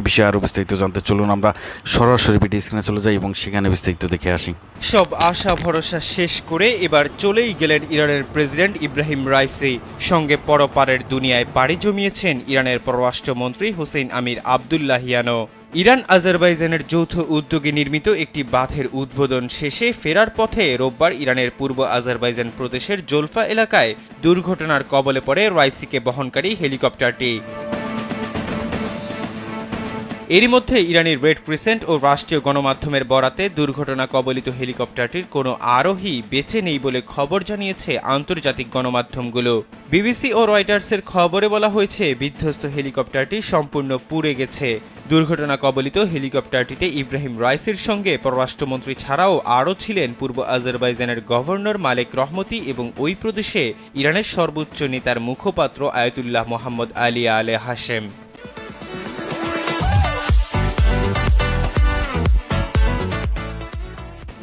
বিষয়ে আরও বিস্তারিত জানতে চলুন আমরা সরাসরি ভিডিও স্ক্রিনে চলে যাই এবং সেখানে বিস্তারিত দেখে আসি। সব আশা ভরসা শেষ করে এবার চলেই গেলেন ইরানের প্রেসিডেন্ট ইব্রাহিম রাইসি। সঙ্গে পরপারের দুনিয়ায় পাড়ি জমিয়েছেন ইরানের পররাষ্ট্রমন্ত্রী হোসেইন আমির আবদুল্লাহিয়ানো। ইরান আজারবাইজানের যৌথ উদ্যোগে নির্মিত একটি বাঁধের উদ্বোধন শেষে ফেরার পথে রোববার ইরানের পূর্ব আজারবাইজান প্রদেশের জোলফা এলাকায় দুর্ঘটনার কবলে পড়ে রাইসিকে বহনকারী হেলিকপ্টারটি। এরই মধ্যে ইরানের রেড ক্রিসেন্ট ও রাষ্ট্রীয় গণমাধ্যমের বরাতে দুর্ঘটনা কবলিত হেলিকপ্টারটির কোনো আরোহী বেঁচে নেই বলে খবর জানিয়েছে আন্তর্জাতিক গণমাধ্যমগুলো। বিবিসি ও রয়টার্সের খবরে বলা হয়েছে বিধ্বস্ত হেলিকপ্টারটি সম্পূর্ণ পুড়ে গেছে। দুর্ঘটনা কবলিত হেলিকপ্টারটিতে ইব্রাহিম রাইসির সঙ্গে পররাষ্ট্রমন্ত্রী ছাড়াও আরও ছিলেন পূর্ব আজারবাইজানের গভর্নর মালেক রহমতি এবং ওই প্রদেশে ইরানের সর্বোচ্চ নেতার মুখপাত্র আয়াতুল্লাহ মোহাম্মদ আলী আলে হাশেম।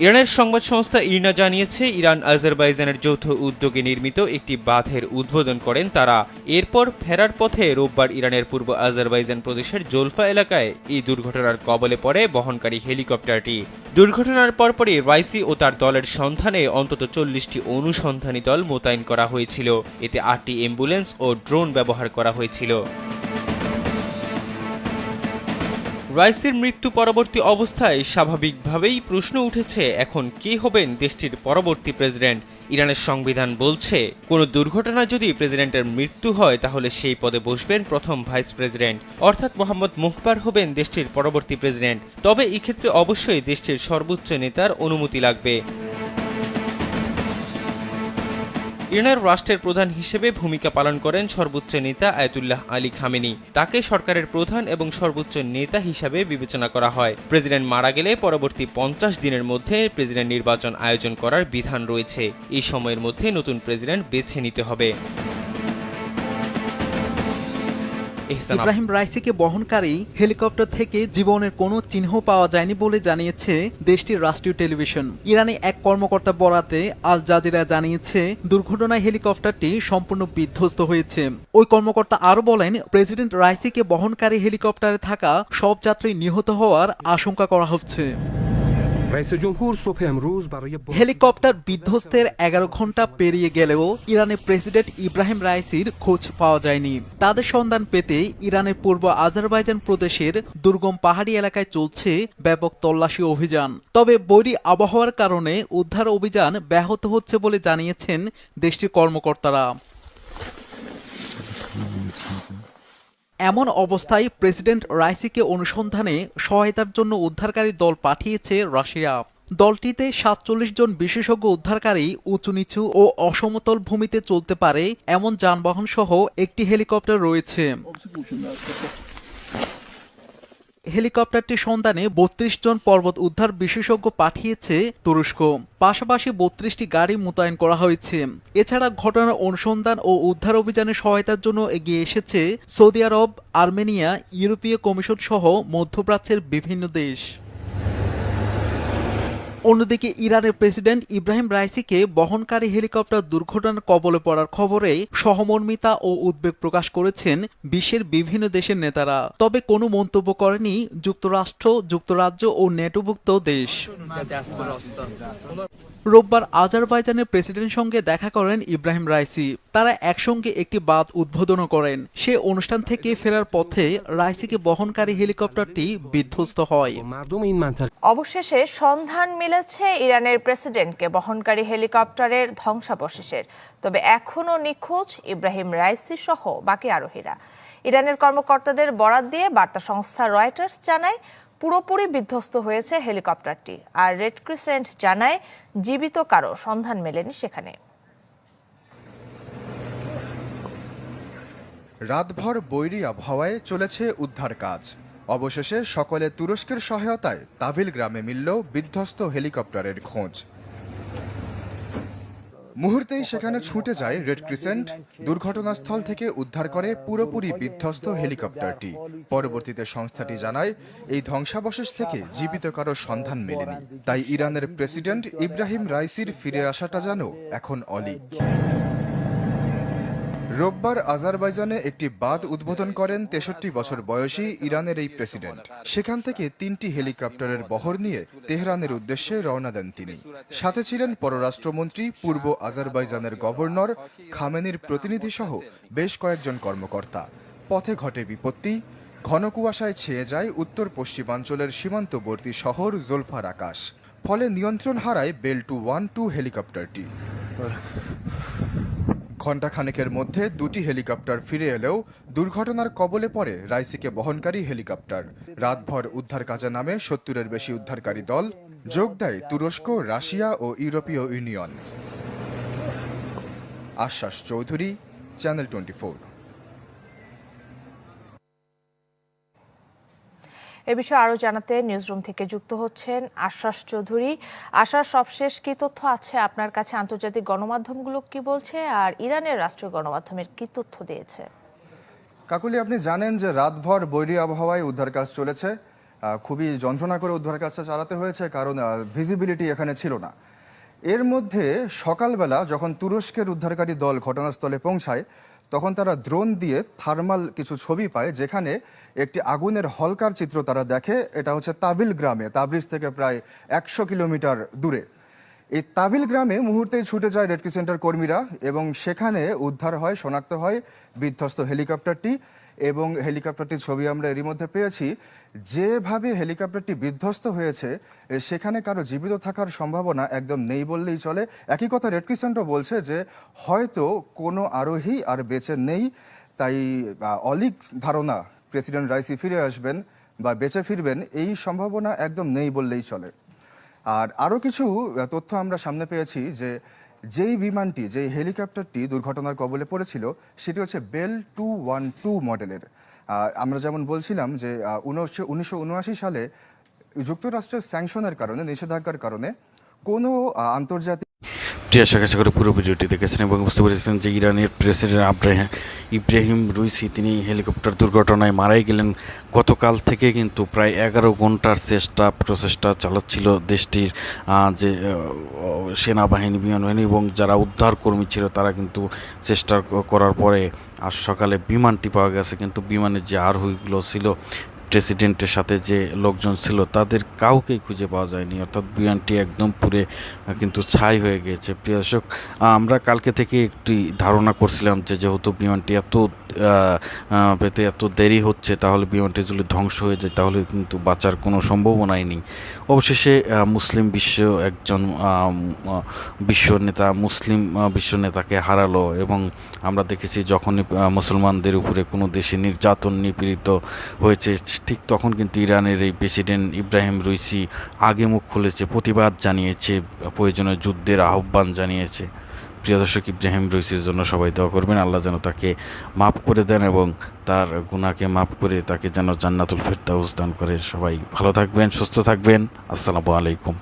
ইরানের সংবাদ সংস্থা ইরনা জানিয়েছে ইরান আজারবাইজানের যৌথ উদ্যোগে নির্মিত একটি বাঁধের উদ্বোধন করেন তারা। এরপর ফেরার পথে রোববার ইরানের পূর্ব আজারবাইজান প্রদেশের জোলফা এলাকায় এই দুর্ঘটনার কবলে পড়ে বহনকারী হেলিকপ্টারটি। দুর্ঘটনার পরপরই রাইসি ও তার দলের সন্ধানে অন্তত 40টি অনুসন্ধানী দল মোতায়েন করা হয়েছিল। এতে 8টি অ্যাম্বুলেন্স ও ড্রোন ব্যবহার করা হয়েছিল। রাইসির মৃত্যু পরবর্তী অবস্থায় স্বাভাবিকভাবেই প্রশ্ন উঠেছে এখন কে হবেন দেশটির পরবর্তী প্রেসিডেন্ট। ইরানের সংবিধান বলছে কোনো দুর্ঘটনা যদি প্রেসিডেন্টের মৃত্যু হয় তাহলে সেই পদে বসবেন প্রথম ভাইস প্রেসিডেন্ট, অর্থাৎ মোহাম্মদ মুখবার হবেন দেশটির পরবর্তী প্রেসিডেন্ট। তবে এক্ষেত্রে অবশ্যই দেশটির সর্বোচ্চ নেতার অনুমতি লাগবে। ইরানের রাষ্ট্রের প্রধান হিসেবে ভূমিকা পালন করেন সর্বোচ্চ নেতা আয়াতুল্লাহ আলী খামেনি। তাকে সরকারের প্রধান এবং সর্বোচ্চ নেতা হিসাবে বিবেচনা করা হয়। প্রেসিডেন্ট মারা গেলে পরবর্তী 50 দিনের মধ্যে প্রেসিডেন্ট নির্বাচন আয়োজন করার বিধান রয়েছে। এই সময়ের মধ্যে নতুন প্রেসিডেন্ট বেছে নিতে হবে। ইব্রাহিম রাইসিকে বহনকারী হেলিকপ্টার থেকে জীবনের কোনো চিহ্ন পাওয়া যায়নি বলে জানিয়েছে দেশটির রাষ্ট্রীয় টেলিভিশন। ইরানি এক কর্মকর্তা বরাতে আল জাজিরা জানিয়েছে দুর্ঘটনায় হেলিকপ্টারটি সম্পূর্ণ বিধ্বস্ত হয়েছে। ওই কর্মকর্তা আরও বলেন প্রেসিডেন্ট রাইসিকে বহনকারী হেলিকপ্টারে থাকা সব যাত্রী নিহত হওয়ার আশঙ্কা করা হচ্ছে। হেলিকপ্টার বিধ্বস্তের 11 ঘন্টা পেরিয়ে গেলেও ইরানের প্রেসিডেন্ট ইব্রাহিম রাইসির খোঁজ পাওয়া যায়নি। তাদের সন্ধান পেতে ইরানের পূর্ব আজারবাইজান প্রদেশের দুর্গম পাহাড়ি এলাকায় চলছে ব্যাপক তল্লাশি অভিযান। তবে বৈরী আবহাওয়ার কারণে উদ্ধার অভিযান ব্যাহত হচ্ছে বলে জানিয়েছেন দেশটির কর্মকর্তারা। এমন অবস্থায় প্রেসিডেন্ট রাইসিকে অনুসন্ধানে সহায়তার জন্য উদ্ধারকারী দল পাঠিয়েছে রাশিয়া। দলটিতে 47 জন বিশেষজ্ঞ উদ্ধারকারী উঁচু নিচু ও অসমতল ভূমিতে চলতে পারে এমন যানবাহন সহ একটি হেলিকপ্টার রয়েছে। হেলিকপ্টারটির সন্ধানে 32 জন পর্বত উদ্ধার বিশেষজ্ঞ পাঠিয়েছে তুরস্ক। পাশাপাশি 32টি গাড়ি মোতায়েন করা হয়েছে। এছাড়া ঘটনার অনুসন্ধান ও উদ্ধার অভিযানে সহায়তার জন্য এগিয়ে এসেছে সৌদি আরব, আর্মেনিয়া, ইউরোপীয় কমিশন সহ মধ্যপ্রাচ্যের বিভিন্ন দেশ। অন্যদিকে ইরানের প্রেসিডেন্ট ইব্রাহিম রাইসিকে বহনকারী হেলিকপ্টার দুর্ঘটনার কবলে পড়ার খবরে সহমর্মিতা ও উদ্বেগ প্রকাশ করেছেন বিশ্বের বিভিন্ন দেশের নেতারা। তবে কোনো মন্তব্য করেনি যুক্তরাষ্ট্র, যুক্তরাজ্য ও নেটোভুক্ত দেশ। রোববার আজারবাইজানের প্রেসিডেন্টের সঙ্গে দেখা করেন ইব্রাহিম রাইসি। তারা একসঙ্গে একটি বাঁধ উদ্বোধন করেন। সে অনুষ্ঠান থেকে ফেরার পথে রাইসিকে বহনকারী হেলিকপ্টারটি বিধ্বস্ত হয়। অবশেষে সন্ধান মিলেছে ইরানের প্রেসিডেন্টকে বহনকারী হেলিকপ্টারের ধ্বংসাবশেষের। তবে এখনও নিখোঁজ ইব্রাহিম রাইসি সহ বাকি আরোহীরা। ইরানের কর্মকর্তাদের বরাত দিয়ে বার্তা সংস্থা রয়টার্স জানায় পুরোপুরি বিধ্বস্ত হয়েছে হেলিকপ্টারটি। আর রেড ক্রিসেন্ট জানায় জীবিত কারো সন্ধান মেলেনি সেখানে। রাতভর বৈরী আবহাওয়ায় চলেছে উদ্ধার কাজ। অবশেষে সকলে তুরস্কের সহায়তায় তাভিল গ্রামে মিলল বিধ্বস্ত হেলিকপ্টারের খোঁজ। মুহূর্তেই সেখানে ছুটে যায় রেড ক্রিসেন্ট। দুর্ঘটনাস্থল থেকে উদ্ধার করে পুরোপুরি বিধ্বস্ত হেলিকপ্টারটি। পরবর্তীতে সংস্থাটি জানায় এই ধ্বংসাবশেষ থেকে জীবিত কারো সন্ধান মেলেনি। তাই ইরানের প্রেসিডেন্ট ইব্রাহিম রাইসির ফিরে আসাটা যেন এখন অলিক। রোববার আজারবাইজানে একটি বাঁধ উদ্বোধন করেন ৬৩ বছর বয়সী ইরানের এই প্রেসিডেন্ট। সেখান থেকে ৩টি হেলিকপ্টারের বহর নিয়ে তেহরানের উদ্দেশ্যে রওনা দেন তিনি। সাথে ছিলেন পররাষ্ট্রমন্ত্রী, পূর্ব আজারবাইজানের গভর্নর, খামেনির প্রতিনিধি সহ বেশ কয়েকজন কর্মকর্তা। পথে ঘটে বিপত্তি। ঘন কুয়াশায় ছেয়ে যায় উত্তর পশ্চিমাঞ্চলের সীমান্তবর্তী শহর জোলফার আকাশ। ফলে নিয়ন্ত্রণ হারায় বেল 212 হেলিকপ্টারটি। ঘণ্টাখানেকের মধ্যে দুটি হেলিকপ্টার ফিরে এলেও দুর্ঘটনার কবলে পড়ে রাইসিকে বহনকারী হেলিকপ্টার। রাতভর উদ্ধার কাজে নামে ৭০-এর বেশি উদ্ধারকারী দল। যোগ দেয় তুরস্ক, রাশিয়া ও ইউরোপীয় ইউনিয়ন। আশ্বাস চৌধুরী, চ্যানেল 24। এ বিষয়ে আরো জানাতে নিউজরুম থেকে যুক্ত হচ্ছেন আশ্বাস চৌধুরী। আশ্বাস, সবশেষ কি তথ্য আছে আপনার কাছে? আন্তর্জাতিক গণমাধ্যমগুলো কি বলছে, আর ইরানের রাষ্ট্রীয় গণমাধ্যমের কি তথ্য দিয়েছে? কাকুলি, আপনি জানেন যে রাতভর বৈরী আবহাওয়ায় উদ্ধার কাজ চলেছে। খুবই যন্ত্রণা করে উদ্ধার কাজটা চালাতে হয়েছে, কারণ ভিজিবিলিটি এখানে ছিল না। এর মধ্যে সকালবেলা যখন তুরস্কের উদ্ধারকারী দল ঘটনাস্থলে পৌঁছায়, তখন তারা ড্রোন দিয়ে থার্মাল কিছু ছবি পায়, যেখানে একটি আগুনের হলকার চিত্র তারা দেখে। এটা হচ্ছে তাবিল গ্রামে, তাবরিজ থেকে প্রায় ১০০ কিলোমিটার দূরে। এই তাবিল গ্রামে মুহূর্তেই ছুটে যায় রেড ক্রিসেন্টের কর্মীরা এবং সেখানে উদ্ধার হয়, শনাক্ত হয় বিধ্বস্ত হেলিকপ্টারটি। এবং হেলিকপ্টারটির ছবি আমরা এরই মধ্যে পেয়েছি। যেভাবে হেলিকপ্টারটি বিধ্বস্ত হয়েছে, সেখানে কারো জীবিত থাকার সম্ভাবনা একদম নেই বললেই চলে। একই কথা রেড ক্রিসেন্টও বলছে যে হয়তো কোনো আরোহী আর বেঁচে নেই। তাই অলিক ধারণা প্রেসিডেন্ট রাইসি ফিরে আসবেন বা বেঁচে ফিরবেন, এই সম্ভাবনা একদম নেই বললেই চলে। আর আরও কিছু তথ্য আমরা সামনে পেয়েছি যে যেই বিমানটি, যেই হেলিকপ্টারটি দুর্ঘটনার কবলে পড়েছিল, সেটি হচ্ছে বেল 212 মডেলের। আমরা যেমন বলছিলাম যে 1979 সালে যুক্তরাষ্ট্রের স্যাংশনের কারণে, নিষেধাজ্ঞার কারণে কোনো আন্তর্জাতিক প্রিয় দর্শক, আশা করি পুরো ভিডিওটি দেখেছেন এবং বুঝতে পেরেছেন যে ইরানের প্রেসিডেন্ট ইব্রাহিম রুইসি তিনি হেলিকপ্টার দুর্ঘটনায় মারাই গেলেন। গতকাল থেকে কিন্তু প্রায় 11 ঘন্টার প্রচেষ্টা চালাচ্ছিল দেশটির যে সেনাবাহিনী, বিমানবাহিনী এবং যারা উদ্ধার কর্মী ছিল, তারা কিন্তু চেষ্টা করার পরে আজ সকালে বিমানটি পাওয়া গেছে। কিন্তু বিমানের যে আরোহীগুলো ছিল, প্রেসিডেন্টের সাথে যে লোকজন ছিল, তাদের কাউকেই খুঁজে পাওয়া যায়নি। অর্থাৎ বিমানটি একদম পুরে কিন্তু ছাই হয়ে গিয়েছে। প্রিয় দর্শক, আমরা কালকে থেকে একটি ধারণা করছিলাম যে যেহেতু বিমানটি পেতে এত দেরি হচ্ছে, তাহলে বিমানটি যদি ধ্বংস হয়ে যায় তাহলে কিন্তু বাঁচার কোনো সম্ভাবনাই নেই। অবশেষে মুসলিম বিশ্ব নেতাকে হারালো। এবং আমরা দেখেছি যখনই মুসলমানদের উপরে কোনো দেশে নির্যাতন, নিপীড়িত হয়েছে, ঠিক তখন কিন্তু ইরানের এই প্রেসিডেন্ট ইব্রাহিম রুইসি আগে মুখ খুলেছে, প্রতিবাদ জানিয়েছে, প্রয়োজনীয় যুদ্ধের আহ্বান জানিয়েছে। প্রিয় দর্শক, ইব্রাহিম রুইসির জন্য সবাই দোয়া করবেন, আল্লাহ যেন তাকে মাফ করে দেন এবং তার গুনাহকে মাফ করে তাকে যেন জান্নাতুল ফেরদাউস দান করে। সবাই ভালো থাকবেন, সুস্থ থাকবেন। আসসালামু আলাইকুম।